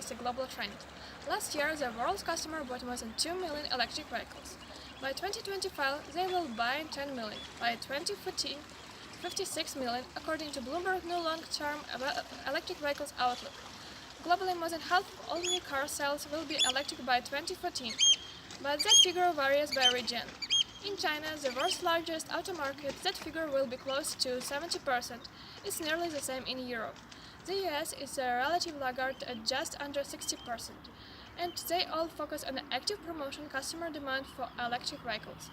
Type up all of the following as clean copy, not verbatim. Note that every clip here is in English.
is a global trend. Last year, the world's customers bought more than 2 million electric vehicles. By 2025, they will buy 10 million. By 2040, 56 million, according to Bloomberg New Long-Term Electric Vehicles Outlook. Globally, more than half of all new car sales will be electric by 2014, but that figure varies by region. In China, the world's largest auto market, that figure will be close to 70%. It's nearly the same in Europe. The US is a relative laggard at just under 60%, and they all focus on active promotion customer demand for electric vehicles.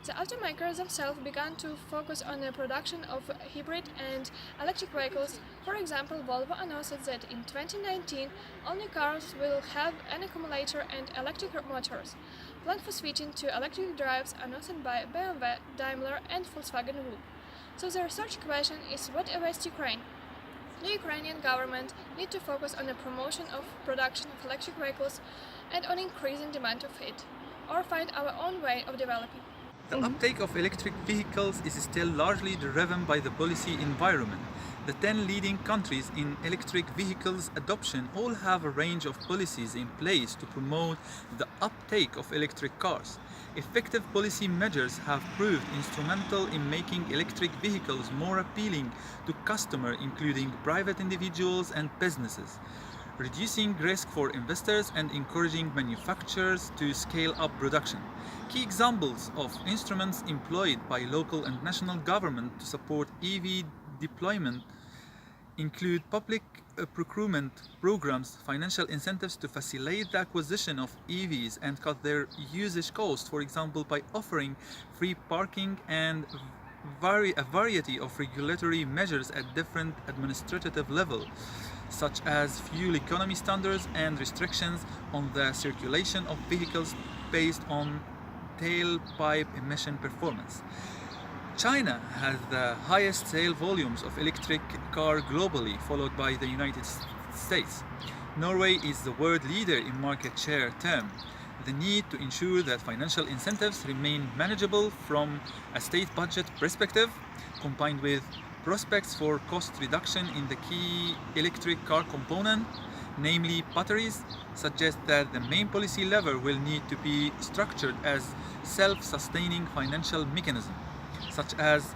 The automakers themselves began to focus on the production of hybrid and electric vehicles. For example, Volvo announced that in 2019, all new cars will have an accumulator and electric motors. Plan for switching to electric drives announced by BMW, Daimler and Volkswagen Group. So the research question is what awaits Ukraine? The Ukrainian government needs to focus on the promotion of production of electric vehicles and on increasing demand of it, or find our own way of developing. The uptake of electric vehicles is still largely driven by the policy environment. The 10 leading countries in electric vehicles adoption all have a range of policies in place to promote the uptake of electric cars. Effective policy measures have proved instrumental in making electric vehicles more appealing to customers, including private individuals and businesses, reducing risk for investors and encouraging manufacturers to scale up production. Key examples of instruments employed by local and national government to support EV deployment include public procurement programs, financial incentives to facilitate the acquisition of EVs and cut their usage costs, for example by offering free parking, and a variety of regulatory measures at different administrative levels, such as fuel economy standards and restrictions on the circulation of vehicles based on tailpipe emission performance. China has the highest sale volumes of electric car globally, followed by the United States. Norway is the world leader in market share term. The need to ensure that financial incentives remain manageable from a state budget perspective, combined with prospects for cost reduction in the key electric car component, namely batteries, suggest that the main policy lever will need to be structured as self-sustaining financial mechanism, such as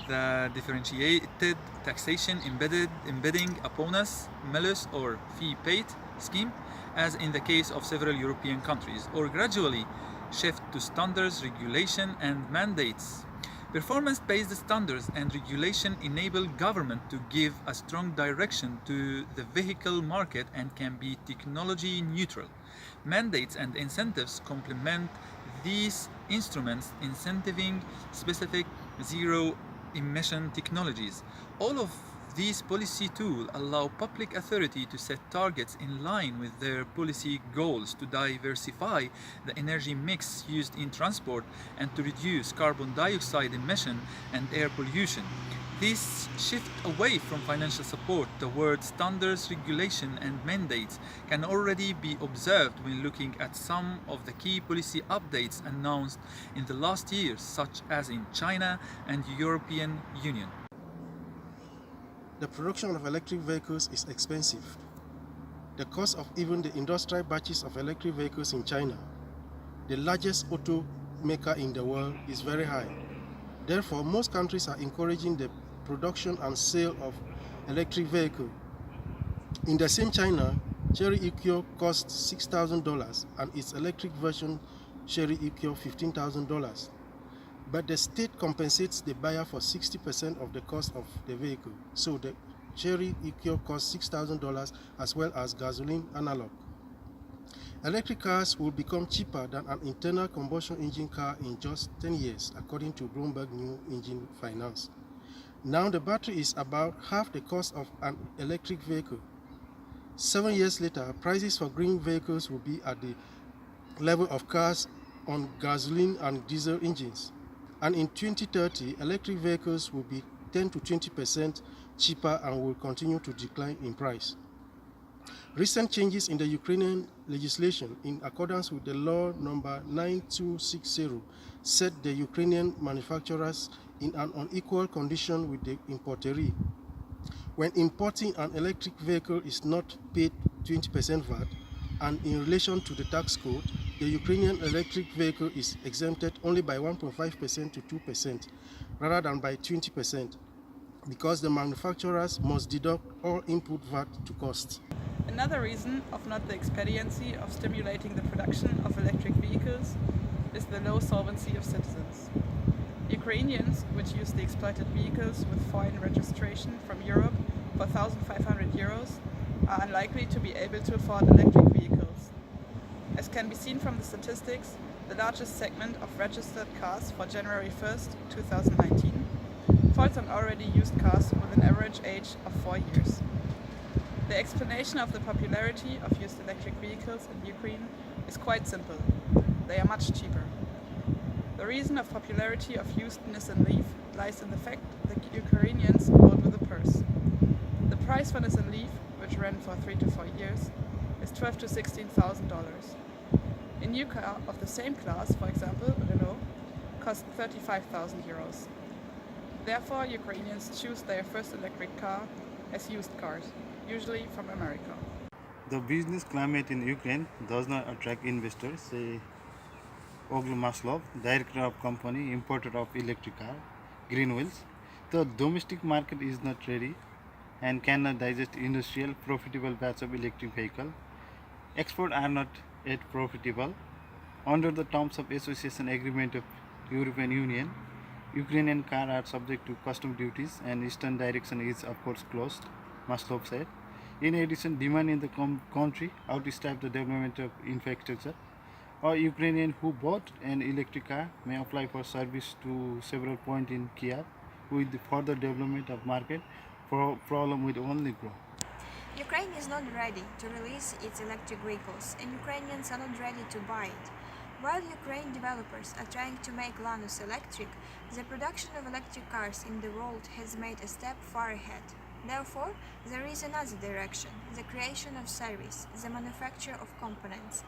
the differentiated taxation embedding a bonus, malus or fee paid scheme, as in the case of several European countries, or gradually shift to standards, regulation and mandates. Performance-based standards and regulation enable government to give a strong direction to the vehicle market and can be technology neutral. Mandates and incentives complement these instruments, incentivizing specific zero-emission technologies. All of these policy tools allow public authority to set targets in line with their policy goals to diversify the energy mix used in transport and to reduce carbon dioxide emission and air pollution. This shift away from financial support towards standards, regulation and mandates can already be observed when looking at some of the key policy updates announced in the last years, such as in China and the European Union. The production of electric vehicles is expensive. The cost of even the industrial batches of electric vehicles in China, the largest automaker in the world, is very high. Therefore, most countries are encouraging the production and sale of electric vehicles. In the same China, Chery EQ costs $6,000 and its electric version Chery EQ $15,000. But the state compensates the buyer for 60% of the cost of the vehicle. So the Chery EQ costs $6,000 as well as gasoline analog. Electric cars will become cheaper than an internal combustion engine car in just 10 years, according to Bloomberg New Engine Finance. Now the battery is about half the cost of an electric vehicle. 7 years later, prices for green vehicles will be at the level of cars on gasoline and diesel engines. And in 2030, electric vehicles will be 10 to 20% cheaper and will continue to decline in price. Recent changes in the Ukrainian legislation, in accordance with the law number 9260, set the Ukrainian manufacturers in an unequal condition with the importee. When importing an electric vehicle is not paid 20% VAT, and in relation to the tax code, the Ukrainian electric vehicle is exempted only by 1.5% to 2% rather than by 20%, because the manufacturers must deduct all input VAT to cost. Another reason of not the expediency of stimulating the production of electric vehicles is the low solvency of citizens. Ukrainians, which use the exploited vehicles with foreign registration from Europe for 1,500 euros, are unlikely to be able to afford electric vehicles. As can be seen from the statistics, the largest segment of registered cars for January 1st, 2019 falls on already used cars with an average age of 4 years. The explanation of the popularity of used electric vehicles in Ukraine is quite simple. They are much cheaper. The reason of popularity of used Nissan Leaf lies in the fact that Ukrainians vote with the purse. The price for Nissan Leaf, which ran for 3 to 4 years, is $12,000 to $16,000. A new car of the same class, for example, Renault, costs 35,000 euros. Therefore, Ukrainians choose their first electric car as used cars, usually from America. The business climate in Ukraine does not attract investors, say Ogle Maslov, director of company, importer of electric car, Green Wheels. The domestic market is not ready and cannot digest industrial profitable batch of electric vehicle. Exports are not yet profitable. Under the terms of Association Agreement of European Union, Ukrainian cars are subject to custom duties and eastern direction is of course closed, Maslov said. In addition, demand in the country outstrips the development of infrastructure. A Ukrainian who bought an electric car may apply for service to several points in Kiev. With the further development of market, problem will only grow. Ukraine is not ready to release its electric vehicles, and Ukrainians are not ready to buy it. While Ukraine developers are trying to make Lanus electric, the production of electric cars in the world has made a step far ahead. Therefore, there is another direction, the creation of service, the manufacture of components.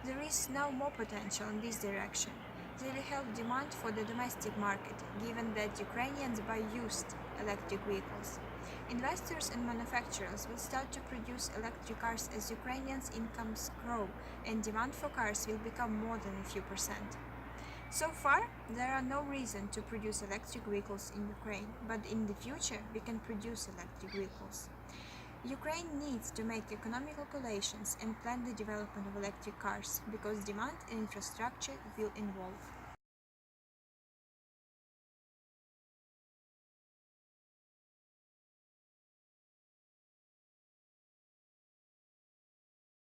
There is now more potential in this direction. They will help demand for the domestic market, given that Ukrainians buy used electric vehicles. Investors and manufacturers will start to produce electric cars as Ukrainians' incomes grow and demand for cars will become more than a few percent. So far, there are no reason to produce electric vehicles in Ukraine, but in the future we can produce electric vehicles. Ukraine needs to make economic calculations and plan the development of electric cars because demand and infrastructure will evolve.